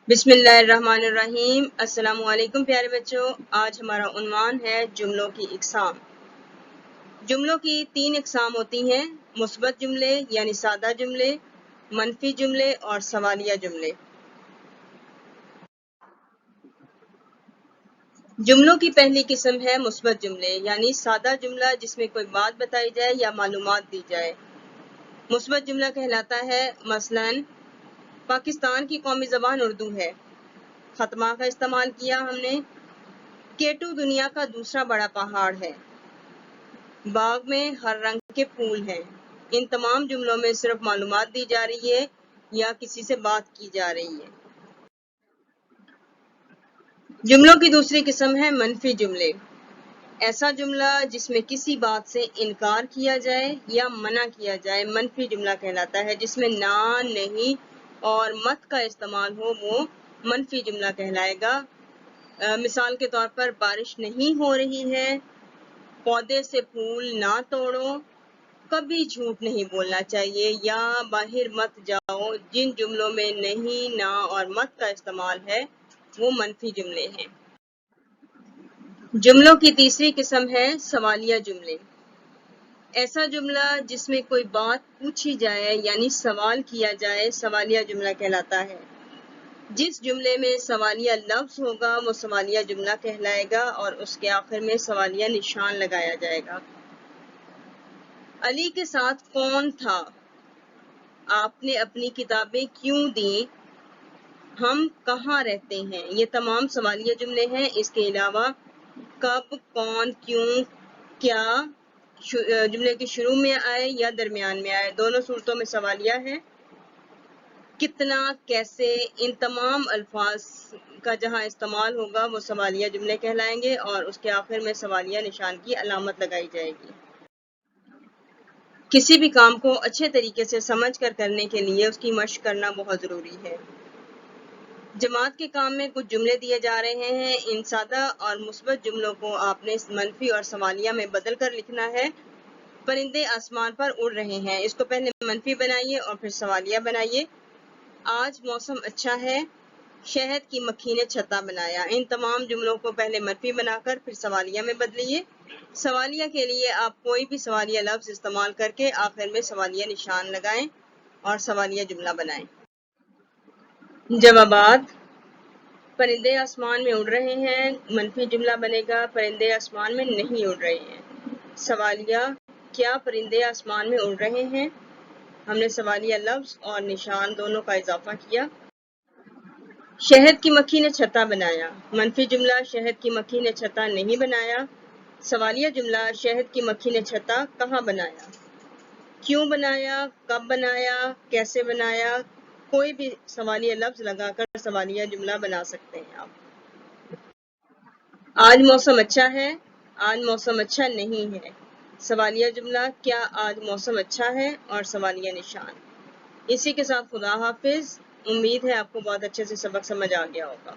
بسم اللہ الرحمن الرحیم۔ السلام علیکم پیارے بچوں، آج ہمارا عنوان ہے جملوں کی اقسام۔ جملوں کی 3 اقسام ہوتی ہیں: مثبت جملے یعنی سادہ جملے، منفی جملے اور سوالیہ جملے۔ جملوں کی پہلی قسم ہے مثبت جملے یعنی سادہ جملہ جس میں کوئی بات بتائی جائے یا معلومات دی جائے۔ مثبت جملہ کہلاتا ہے مثلاً پاکستان کی قومی زبان اردو ہے۔ ختمہ کا استعمال کیا ہم نے۔ کیٹو دنیا کا دوسرا بڑا پہاڑ ہے۔ باغ میں ہر رنگ کے پھول ہیں۔ ان تمام جملوں میں صرف معلومات دی جا رہی ہے یا کسی سے بات کی جا رہی ہے۔ جملوں کی دوسری قسم ہے منفی جملے۔ ایسا جملہ جس میں کسی بات سے انکار کیا جائے یا منع کیا جائے منفی جملہ کہلاتا ہے۔ جس میں نہ، نہیں اور مت کا استعمال ہو وہ منفی جملہ کہلائے گا۔ مثال کے طور پر بارش نہیں ہو رہی ہے، پودے سے پھول نہ توڑو، کبھی جھوٹ نہیں بولنا چاہیے یا باہر مت جاؤ۔ جن جملوں میں نہیں، نہ اور مت کا استعمال ہے وہ منفی جملے ہیں۔ جملوں کی تیسری قسم ہے سوالیہ جملے۔ ایسا جملہ جس میں کوئی بات پوچھی جائے یعنی سوال کیا جائے سوالیہ جملہ کہلاتا ہے۔ جس جملے میں سوالیہ لفظ ہوگا وہ سوالیہ جملہ کہلائے گا اور اس کے آخر میں سوالیہ نشان لگایا جائے گا۔ علی کے ساتھ کون تھا؟ آپ نے اپنی کتابیں کیوں دیں؟ ہم کہاں رہتے ہیں؟ یہ تمام سوالیہ جملے ہیں۔ اس کے علاوہ کب، کون، کیوں، کیا جملے کے شروع میں آئے یا درمیان میں آئے، دونوں صورتوں میں سوالیہ ہے۔ کتنا، کیسے، ان تمام الفاظ کا جہاں استعمال ہوگا وہ سوالیہ جملے کہلائیں گے اور اس کے آخر میں سوالیہ نشان کی علامت لگائی جائے گی۔ کسی بھی کام کو اچھے طریقے سے سمجھ کر کرنے کے لیے اس کی مشق کرنا بہت ضروری ہے۔ جماعت کے کام میں کچھ جملے دیے جا رہے ہیں۔ ان سادہ اور مثبت جملوں کو آپ نے منفی اور سوالیہ میں بدل کر لکھنا ہے۔ پرندے آسمان پر اڑ رہے ہیں، اس کو پہلے منفی بنائیے اور پھر سوالیہ بنائیے۔ آج موسم اچھا ہے، شہد کی مکھی نے چھتا بنایا۔ ان تمام جملوں کو پہلے منفی بنا کر پھر سوالیہ میں بدلیے۔ سوالیہ کے لیے آپ کوئی بھی سوالیہ لفظ استعمال کر کے آخر میں سوالیہ نشان لگائیں اور سوالیہ جملہ بنائیں۔ جوابات: پرندے آسمان میں اڑ رہے ہیں، منفی جملہ بنے گا پرندے آسمان میں نہیں اڑ رہے ہیں۔ سوالیہ: کیا پرندے آسمان میں اڑ رہے ہیں؟ ہم نے سوالیہ لفظ اور نشان دونوں کا اضافہ کیا۔ شہد کی مکھی نے چھتا بنایا۔ منفی جملہ: شہد کی مکھی نے چھتا نہیں بنایا۔ سوالیہ جملہ: شہد کی مکھی نے چھتا کہاں بنایا؟ کیوں بنایا؟ کب بنایا؟ کیسے بنایا؟ کوئی بھی سوالیہ لفظ لگا کر سوالیہ جملہ بنا سکتے ہیں آپ۔ آج موسم اچھا ہے، آج موسم اچھا نہیں ہے۔ سوالیہ جملہ: کیا آج موسم اچھا ہے اور سوالیہ نشان۔ اسی کے ساتھ خدا حافظ۔ امید ہے آپ کو بہت اچھے سے سبق سمجھ آ گیا ہوگا۔